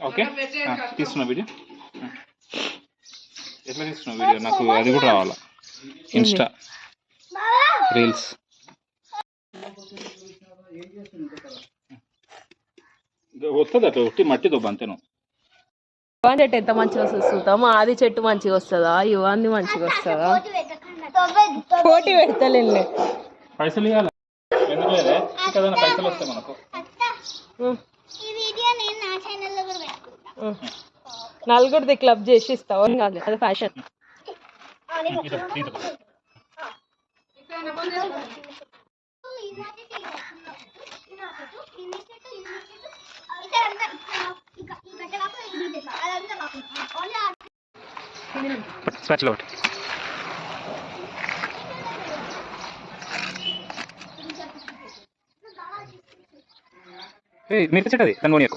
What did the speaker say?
Okay తీస్తున్నా video. ఎట్లా తీస్తున్నావు video? నాకు అది కూడా రావాలా, ఇన్స్టా రీల్స్. వస్తుంది అట్లా ఒట్టి మట్టితో అంతేను. చెట్టు ఎంత మంచిగా వస్తుంది చూద్దామా? ఆది చెట్టు మంచిగా వస్తుందా, యువాన్ని మంచిగా వస్తుందా? పోటీ పెడతలే. పైసలు ఇవ్వాలి ఎందుకు లేదే? ఇంకేదైనా పైసలు వస్తాయి మనకు. నలుగురిది క్లబ్ చేసి ఇస్తావు కాదు, అది ఫ్యాషన్. మిరప చెట్టు అది దాని